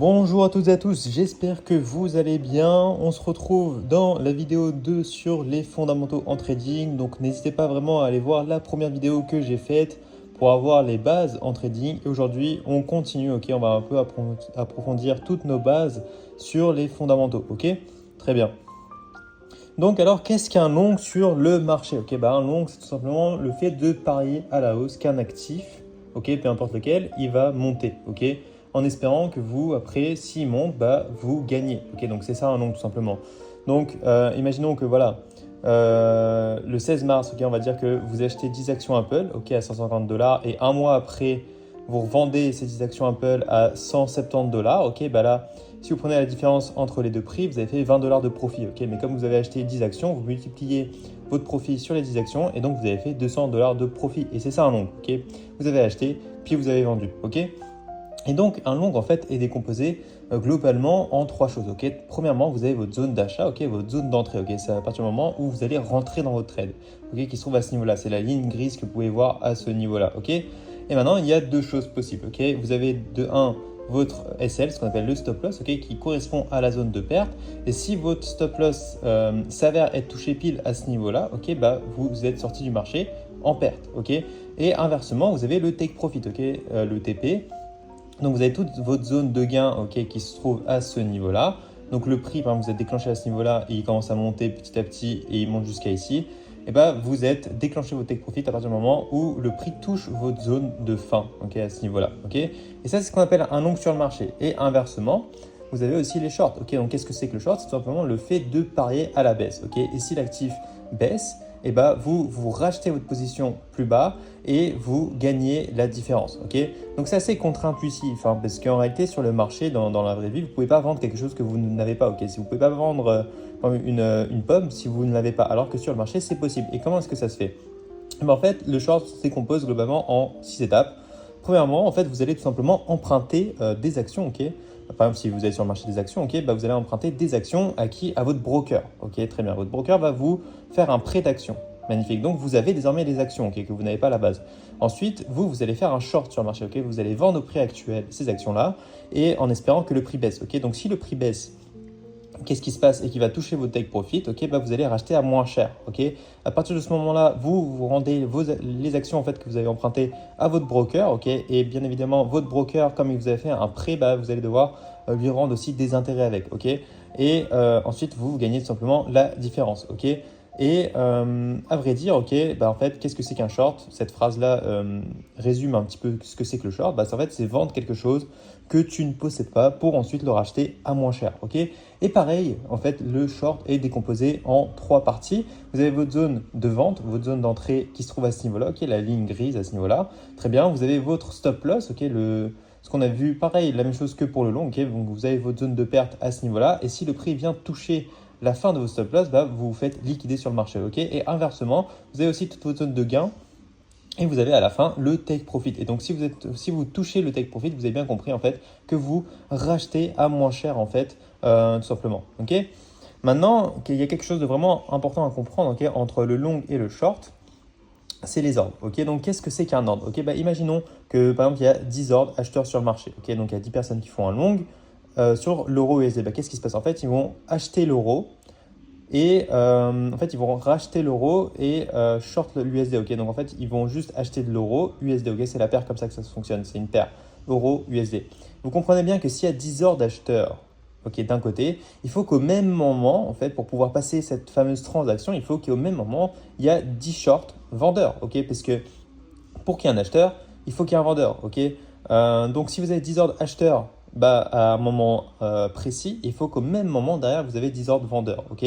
Bonjour à toutes et à tous, j'espère que vous allez bien. On se retrouve dans la vidéo 2 sur les fondamentaux en trading. Donc n'hésitez pas vraiment à aller voir la première vidéo que j'ai faite pour avoir les bases en trading. Et aujourd'hui, on continue, ok? On va un peu approfondir toutes nos bases sur les fondamentaux, ok? Très bien. Donc alors, qu'est-ce qu'un long sur le marché? Ok, un long, c'est tout simplement le fait de parier à la hausse qu'un actif, ok, peu importe lequel, il va monter, ok, en espérant que vous, après, s'il monte, vous gagnez, ok, donc c'est ça un long tout simplement. Donc, imaginons que voilà, le 16 mars, ok, on va dire que vous achetez 10 actions Apple, ok, à 150 dollars, et un mois après, vous revendez ces 10 actions Apple à 170 dollars, ok, là, si vous prenez la différence entre les deux prix, vous avez fait 20 dollars de profit. Ok, mais comme vous avez acheté 10 actions, vous multipliez votre profit sur les 10 actions et donc vous avez fait 200 dollars de profit. Et c'est ça un long. Ok, vous avez acheté, puis vous avez vendu. Ok, et donc un long en fait est décomposé globalement en trois choses. Ok, premièrement, vous avez votre zone d'achat, ok, votre zone d'entrée. Ok, c'est à partir du moment où vous allez rentrer dans votre trade. Ok, qui se trouve à ce niveau-là. C'est la ligne grise que vous pouvez voir à ce niveau-là. Ok, et maintenant il y a deux choses possibles. Ok, vous avez de 1 votre SL, ce qu'on appelle le stop loss, okay, qui correspond à la zone de perte. Et si votre stop loss s'avère être touché pile à ce niveau-là, ok, vous êtes sorti du marché en perte. Okay. Et inversement, vous avez le take profit, okay, le TP. Donc vous avez toute votre zone de gain, okay, qui se trouve à ce niveau-là. Donc le prix, par exemple, vous êtes déclenché à ce niveau-là et il commence à monter petit à petit et il monte jusqu'à ici. Et vous êtes déclenché votre take profit à partir du moment où le prix touche votre zone de fin, okay, à ce niveau-là. Okay. Et ça, c'est ce qu'on appelle un long sur le marché. Et inversement, vous avez aussi les shorts. Okay. Donc qu'est-ce que c'est que le short? C'est tout simplement le fait de parier à la baisse. Okay. Et si l'actif baisse, vous rachetez votre position plus bas et vous gagnez la différence. Okay. Donc c'est assez contre-intuitif, hein, parce qu'en réalité, sur le marché, dans la vraie vie, vous ne pouvez pas vendre quelque chose que vous n'avez pas. Okay. Si vous ne pouvez pas vendre une pomme si vous ne l'avez pas, alors que sur le marché, c'est possible. Et comment est-ce que ça se fait? En fait, le short se décompose globalement en 6 étapes. Premièrement, en fait, vous allez tout simplement emprunter des actions, ok. Par exemple, si vous allez sur le marché des actions, ok, vous allez emprunter des actions à qui? À votre broker, ok, très bien. Votre broker va vous faire un prêt d'actions. Magnifique. Donc, vous avez désormais des actions, ok, que vous n'avez pas à la base. Ensuite, vous allez faire un short sur le marché, ok. Vous allez vendre au prix actuel ces actions-là et en espérant que le prix baisse, ok. Donc, si le prix baisse, qu'est-ce qui se passe et qui va toucher votre take profit, ok, vous allez racheter à moins cher. Ok, à partir de ce moment-là, vous rendez les actions en fait, que vous avez empruntées à votre broker. Ok, et bien évidemment, votre broker, comme il vous avez fait un prêt, vous allez devoir lui rendre aussi des intérêts avec. Ok, et ensuite, vous gagnez tout simplement la différence. Ok. Et à vrai dire, ok, en fait, qu'est-ce que c'est qu'un short? Cette phrase-là résume un petit peu ce que c'est que le short. En fait, c'est vendre quelque chose que tu ne possèdes pas pour ensuite le racheter à moins cher. Ok. Et pareil, en fait, le short est décomposé en trois parties. Vous avez votre zone de vente, votre zone d'entrée qui se trouve à ce niveau-là, ok, la ligne grise à ce niveau-là. Très bien. Vous avez votre stop loss, ok, ce qu'on a vu, pareil, la même chose que pour le long. Ok, donc vous avez votre zone de perte à ce niveau-là. Et si le prix vient toucher la fin de vos stop loss, vous vous faites liquider sur le marché. Ok, et inversement, vous avez aussi toute votre zone de gain. Et vous avez à la fin le take profit. Et donc si vous touchez le take profit, vous avez bien compris en fait que vous rachetez à moins cher en fait, tout simplement. Ok. Maintenant, il y a quelque chose de vraiment important à comprendre, ok, entre le long et le short, c'est les ordres. Ok. Donc qu'est-ce que c'est qu'un ordre? Ok. Imaginons que par exemple il y a 10 ordres acheteurs sur le marché. Ok. Donc il y a 10 personnes qui font un long sur l'euro USD. Qu'est-ce qui se passe? En fait, ils vont acheter l'euro. Et en fait, ils vont racheter l'euro et short l'USD. Ok, donc en fait, ils vont juste acheter de l'euro USD. Ok, c'est la paire comme ça que ça fonctionne. C'est une paire euro USD. Vous comprenez bien que s'il y a 10 ordres d'acheteurs, ok, d'un côté, il faut qu'au même moment, en fait, pour pouvoir passer cette fameuse transaction, il faut qu'au même moment, il y a 10 short vendeurs. Ok, parce que pour qu'il y ait un acheteur, il faut qu'il y ait un vendeur. Ok, donc si vous avez 10 ordres acheteurs, à un moment précis, il faut qu'au même moment derrière vous avez 10 ordres vendeurs, ok.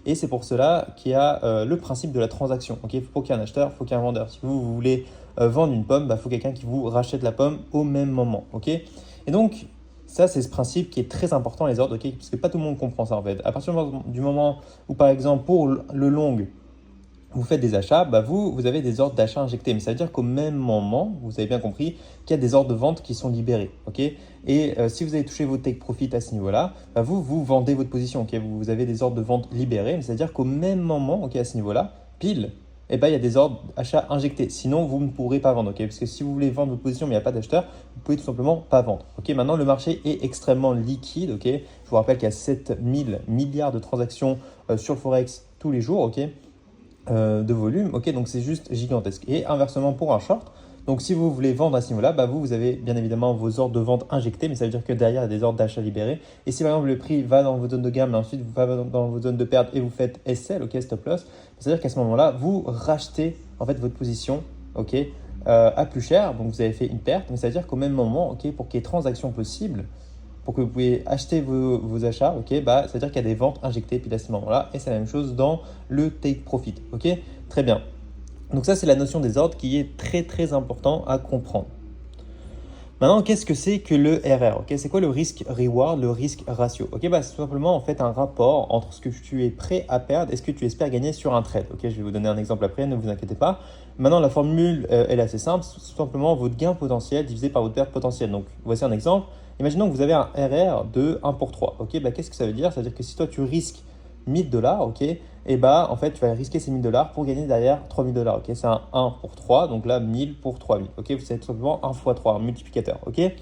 Et c'est pour cela qu'il y a le principe de la transaction, ok. Pour qu'il y ait un acheteur, il faut qu'il y ait un vendeur. Si vous voulez vendre une pomme, il faut quelqu'un qui vous rachète la pomme au même moment, ok. Et donc ça, c'est ce principe qui est très important, les ordres, ok, parce que pas tout le monde comprend ça en fait. À partir du moment où par exemple pour le long, vous faites des achats, vous avez des ordres d'achat injectés. Mais ça veut dire qu'au même moment, vous avez bien compris qu'il y a des ordres de vente qui sont libérés. Ok. Et si vous avez touché votre take profit à ce niveau-là, vous vendez votre position. Ok. Vous avez des ordres de vente libérés. Mais c'est-à-dire qu'au même moment, ok, à ce niveau-là, pile, eh ben, il y a des ordres d'achat injectés. Sinon, vous ne pourrez pas vendre. Parce que si vous voulez vendre vos positions mais il n'y a pas d'acheteur, vous pouvez tout simplement pas vendre. Maintenant, le marché est extrêmement liquide. Je vous rappelle qu'il y a 7000 milliards de transactions sur le Forex tous les jours. De volume. Donc, c'est juste gigantesque. Et inversement pour un short. Donc, si vous voulez vendre à ce niveau-là, vous avez bien évidemment vos ordres de vente injectés, mais ça veut dire que derrière, il y a des ordres d'achat libérés. Et si par exemple le prix va dans vos zones de gamme, et ensuite vous va dans vos zones de perte et vous faites SL, stop loss, c'est-à-dire qu'à ce moment-là, vous rachetez en fait votre position, à plus cher. Donc, vous avez fait une perte, mais ça veut dire qu'au même moment, pour qu'il y ait transaction possible, pour que vous puissiez acheter vos achats, ça veut dire qu'il y a des ventes injectées puis à ce moment-là. Et c'est la même chose dans le take profit. Très bien. Donc ça, c'est la notion des ordres qui est très très important à comprendre. Maintenant, qu'est-ce que c'est que le RR? C'est quoi le risk reward, le risk ratio? C'est tout simplement en fait un rapport entre ce que tu es prêt à perdre et ce que tu espères gagner sur un trade. Je vais vous donner un exemple après, ne vous inquiétez pas. Maintenant, la formule elle est assez simple, c'est tout simplement votre gain potentiel divisé par votre perte potentielle. Donc voici un exemple. Imaginons que vous avez un RR de 1 pour 3. Qu'est-ce que ça veut dire? Ça veut dire que si toi tu risques 1000 dollars, en fait, tu vas risquer ces 1000 dollars pour gagner derrière 3000 dollars. C'est un 1 pour 3, donc là 1000 pour 3000. Vous savez tout simplement 1 fois 3, un multiplicateur. Et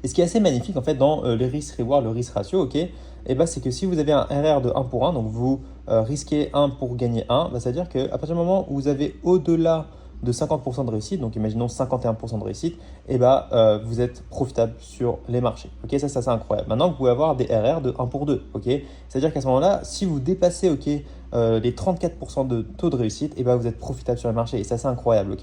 ce qui est assez magnifique en fait dans les risk reward, le risk ratio, c'est que si vous avez un RR de 1 pour 1, donc vous risquez 1 pour gagner 1, ça veut dire qu'à partir du moment où vous avez au-delà de 50% de réussite, donc imaginons 51% de réussite, vous êtes profitable sur les marchés. Ça c'est incroyable. Maintenant, vous pouvez avoir des RR de 1 pour 2. C'est-à-dire qu'à ce moment-là, si vous dépassez les 34% de taux de réussite, vous êtes profitable sur le marché. Et ça c'est incroyable.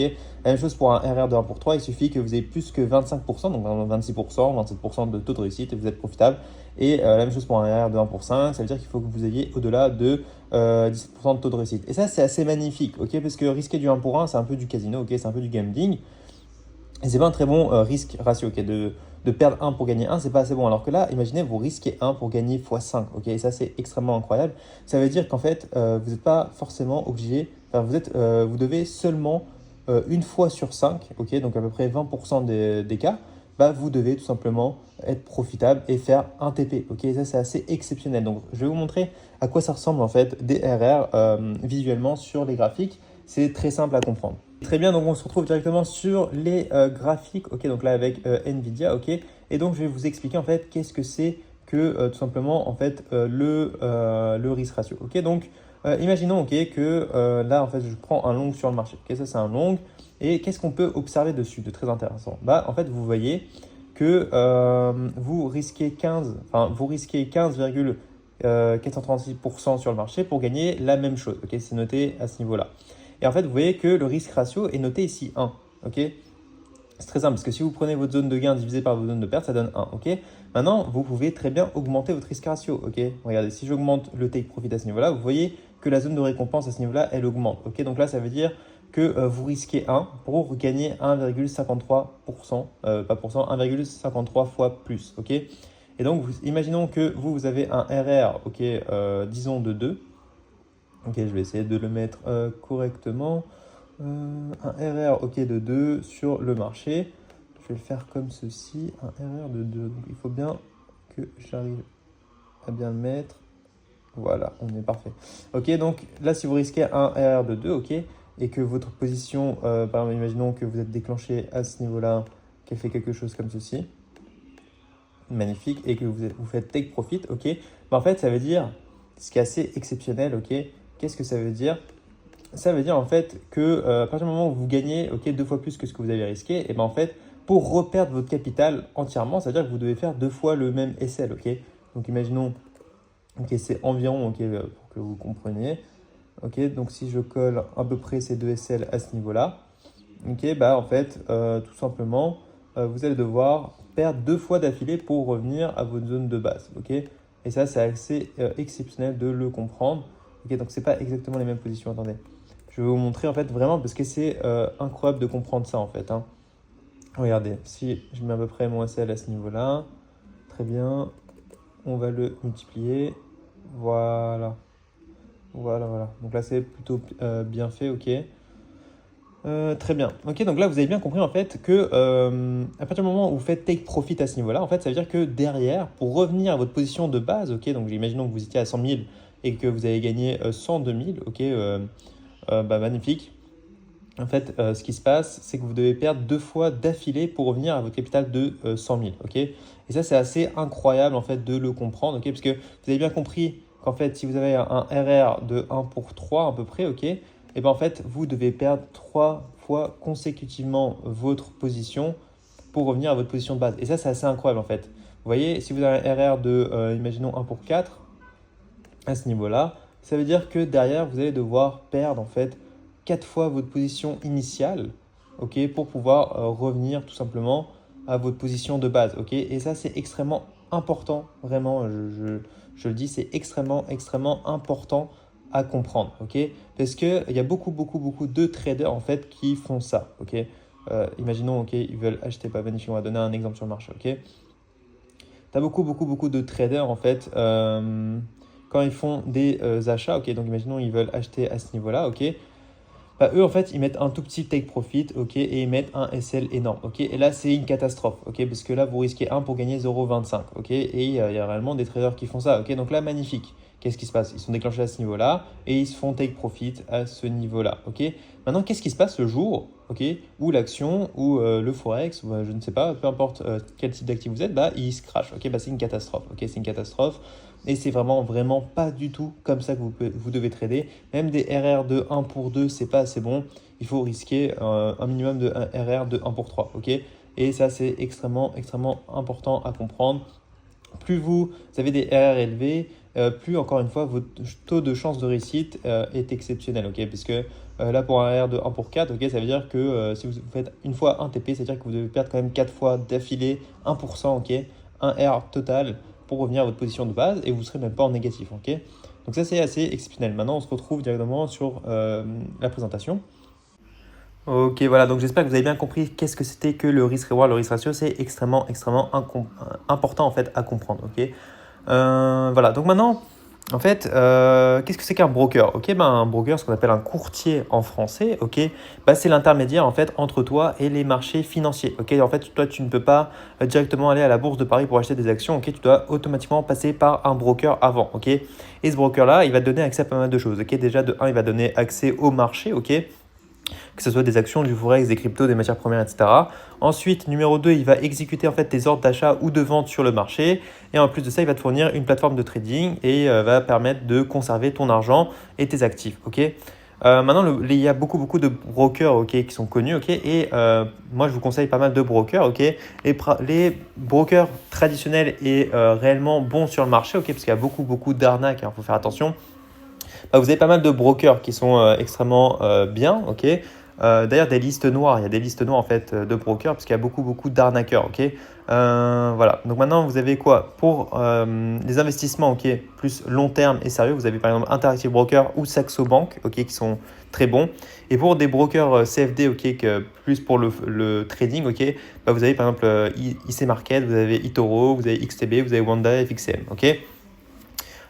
La même chose pour un RR de 1 pour 3, il suffit que vous ayez plus que 25%, donc 26%, 27% de taux de réussite et vous êtes profitable. Et la même chose pour un RR de 1 pour 5, ça veut dire qu'il faut que vous ayez au-delà de 17% de taux de réussite. Et ça, c'est assez magnifique, parce que risquer du 1 pour 1, c'est un peu du casino, c'est un peu du gambling. Et c'est pas un très bon risque ratio, de perdre 1 pour gagner 1, c'est pas assez bon. Alors que là, imaginez, vous risquez 1 pour gagner x5, et ça, c'est extrêmement incroyable. Ça veut dire qu'en fait, vous n'êtes pas forcément obligé, vous devez seulement une fois sur 5, donc à peu près 20% des cas, vous devez tout simplement être profitable et faire un TP. Ça, c'est assez exceptionnel. Donc, je vais vous montrer à quoi ça ressemble en fait des RR visuellement sur les graphiques. C'est très simple à comprendre. Très bien, donc on se retrouve directement sur les graphiques. Donc là avec Nvidia. Et donc, je vais vous expliquer en fait qu'est-ce que c'est que tout simplement en fait le risk ratio. Donc, imaginons que là en fait je prends un long sur le marché. Ça c'est un long. Et qu'est-ce qu'on peut observer dessus de très intéressant? En fait, vous voyez que vous risquez 15,436% sur le marché pour gagner la même chose. C'est noté à ce niveau-là. Et en fait, vous voyez que le risk ratio est noté ici 1. C'est très simple parce que si vous prenez votre zone de gain divisée par votre zone de perte, ça donne 1. Maintenant, vous pouvez très bien augmenter votre risk ratio. Regardez, si j'augmente le take profit à ce niveau-là, vous voyez que la zone de récompense à ce niveau-là, elle augmente. Donc là, ça veut dire que vous risquez 1 pour gagner 1,53%, pas pour cent, 1,53 fois plus. Et donc, imaginons que vous avez un RR, disons de 2. Je vais essayer de le mettre correctement. Un RR de 2 sur le marché. Je vais le faire comme ceci, un RR de 2. Donc, il faut bien que j'arrive à bien le mettre. Voilà, on est parfait. Donc là, si vous risquez un RR de 2, et que votre position, par exemple, imaginons que vous êtes déclenché à ce niveau-là, qu'elle fait quelque chose comme ceci. Magnifique. Et que vous faites take profit, en fait, ça veut dire, ce qui est assez exceptionnel, qu'est-ce que ça veut dire? Ça veut dire en fait que à partir du moment où vous gagnez 2 fois plus que ce que vous avez risqué, et en fait, pour reperdre votre capital entièrement, ça veut dire que vous devez faire 2 fois le même SL. Donc imaginons, c'est environ, pour que vous compreniez. Donc si je colle à peu près ces 2 SL à ce niveau-là, en fait, tout simplement, vous allez devoir perdre 2 fois d'affilée pour revenir à votre zone de base. Et ça, c'est assez exceptionnel de le comprendre. Donc c'est pas exactement les mêmes positions. Attendez, je vais vous montrer en fait vraiment parce que c'est incroyable de comprendre ça en fait. Regardez, si je mets à peu près mon SL à ce niveau-là, très bien, on va le multiplier. Voilà. Donc là, c'est plutôt bien fait, très bien. Donc là, vous avez bien compris en fait que à partir du moment où vous faites take profit à ce niveau-là, en fait, ça veut dire que derrière, pour revenir à votre position de base, donc imaginons que vous étiez à 100 000 et que vous avez gagné 102 000, magnifique. En fait, ce qui se passe, c'est que vous devez perdre 2 fois d'affilée pour revenir à votre capital de 100 000. Ok. Et ça, c'est assez incroyable en fait de le comprendre. Ok, parce que vous avez bien compris qu'en fait, si vous avez un RR de 1 pour 3 à peu près, ok, et ben en fait, vous devez perdre 3 fois consécutivement votre position pour revenir à votre position de base. Et ça, c'est assez incroyable en fait. Vous voyez, si vous avez un RR de, imaginons 1 pour 4 à ce niveau-là, ça veut dire que derrière, vous allez devoir perdre en fait 4 fois votre position initiale, ok, pour pouvoir revenir tout simplement à votre position de base. Ok. Et ça, c'est extrêmement important, vraiment, je le dis, c'est extrêmement important à comprendre. Ok. Parce qu'il y a beaucoup de traders en fait qui font ça. Ok. Imaginons, ok, ils veulent acheter, pas magnifique, on va donner un exemple sur le marché. Ok. Tu as beaucoup de traders en fait. Quand ils font des achats, ok, donc imaginons ils veulent acheter à ce niveau-là, ok, bah, eux en fait ils mettent un tout petit take profit, ok, et ils mettent un SL énorme, ok, et là c'est une catastrophe, ok, parce que là vous risquez 1 pour gagner 0,25, ok, et il y a réellement des traders qui font ça, ok, donc là magnifique. Qu'est-ce qui se passe? Ils sont déclenchés à ce niveau-là et ils se font take profit à ce niveau-là, ok. Maintenant qu'est-ce qui se passe le jour, ok, où l'action ou le forex, ou, je ne sais pas, peu importe quel type d'actif vous êtes, bah il se crash, ok, bah c'est une catastrophe, ok, c'est une catastrophe. Et c'est vraiment pas du tout comme ça que vous devez trader. Même des RR de 1 pour 2, c'est pas assez bon. Il faut risquer un minimum de RR de 1 pour 3. Ok. Et ça, c'est extrêmement important à comprendre. Plus vous avez des RR élevés, plus encore une fois, votre taux de chance de réussite est exceptionnel. Ok. Parce que là, pour un RR de 1 pour 4, ok, ça veut dire que si vous faites une fois 1 TP, c'est-à-dire que vous devez perdre quand même 4 fois d'affilée 1%. Ok. Un R total pour revenir à votre position de base et vous ne serez même pas en négatif. Ok. Donc ça, c'est assez exceptionnel. Maintenant, on se retrouve directement sur la présentation. Ok, voilà, donc j'espère que vous avez bien compris qu'est-ce que c'était que le risk-reward, le risk ratio, c'est extrêmement important en fait à comprendre. Ok. Voilà, donc maintenant, en fait, qu'est-ce que c'est qu'un broker? Ok, ben, un broker, ce qu'on appelle un courtier en français, ok, ben, c'est l'intermédiaire en fait entre toi et les marchés financiers. Ok, en fait, toi, tu ne peux pas directement aller à la bourse de Paris pour acheter des actions. Ok, tu dois automatiquement passer par un broker avant. Ok, et ce broker-là, il va te donner accès à pas mal de choses. Ok, déjà de 1, il va donner accès au marché. Ok, que ce soit des actions, du forex, des cryptos, des matières premières, etc. Ensuite, numéro 2, il va exécuter en fait tes ordres d'achat ou de vente sur le marché. Et en plus de ça, il va te fournir une plateforme de trading et va permettre de conserver ton argent et tes actifs. Ok. Maintenant, il y a beaucoup de brokers, ok, qui sont connus. Ok. Et moi, je vous conseille pas mal de brokers. Ok. Les brokers traditionnels et réellement bons sur le marché, ok, parce qu'il y a beaucoup d'arnaques, il faut faire attention. Bah, vous avez pas mal de brokers qui sont extrêmement bien, ok. D'ailleurs, des listes noires, il y a des listes noires en fait de brokers parce qu'il y a beaucoup d'arnaqueurs, ok. Voilà. Donc maintenant, vous avez quoi? Pour les investissements, ok, plus long terme et sérieux, vous avez par exemple Interactive Broker ou Saxo Bank, ok, qui sont très bons. Et pour des brokers CFD, ok, plus pour le trading, ok, bah, vous avez par exemple IC Market, vous avez eToro, vous avez XTB, vous avez Wanda, FXM, ok.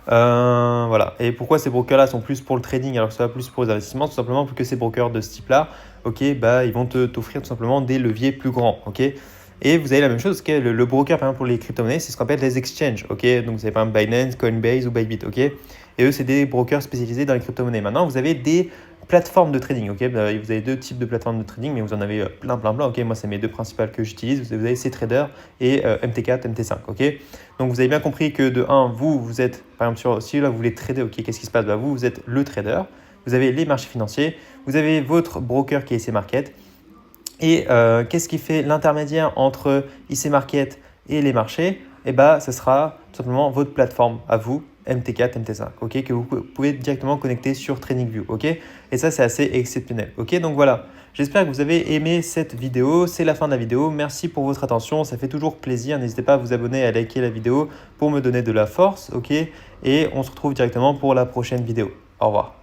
Voilà. Et pourquoi ces brokers-là sont plus pour le trading alors que ça va plus pour les investissements? Tout simplement parce que ces brokers de ce type-là, ok, bah, ils vont t'offrir tout simplement des leviers plus grands. Ok. Et vous avez la même chose que le broker, par exemple, pour les crypto-monnaies, c'est ce qu'on appelle les exchanges. Ok. Donc, vous avez par exemple Binance, Coinbase ou Bybit. Ok. Et eux, c'est des brokers spécialisés dans les crypto-monnaies. Maintenant, vous avez des plateformes de trading. Ok. Bah, vous avez 2 types de plateformes de trading, mais vous en avez plein. Ok. Moi, c'est mes 2 principales que j'utilise. Vous avez CTrader et MT4, MT5. Ok. Donc, vous avez bien compris que de 1, vous êtes, par exemple, si là, vous voulez trader, ok, qu'est-ce qui se passe? Bah, vous êtes le trader. Vous avez les marchés financiers. Vous avez votre broker qui est IC Market. Et qu'est-ce qui fait l'intermédiaire entre IC Market et les marchés? Eh bien, ce sera tout simplement votre plateforme à vous, MT4, MT5, ok, que vous pouvez directement connecter sur TradingView. Ok. Et ça, c'est assez exceptionnel. Ok, donc voilà. J'espère que vous avez aimé cette vidéo. C'est la fin de la vidéo. Merci pour votre attention. Ça fait toujours plaisir. N'hésitez pas à vous abonner et à liker la vidéo pour me donner de la force. Ok. Et on se retrouve directement pour la prochaine vidéo. Au revoir.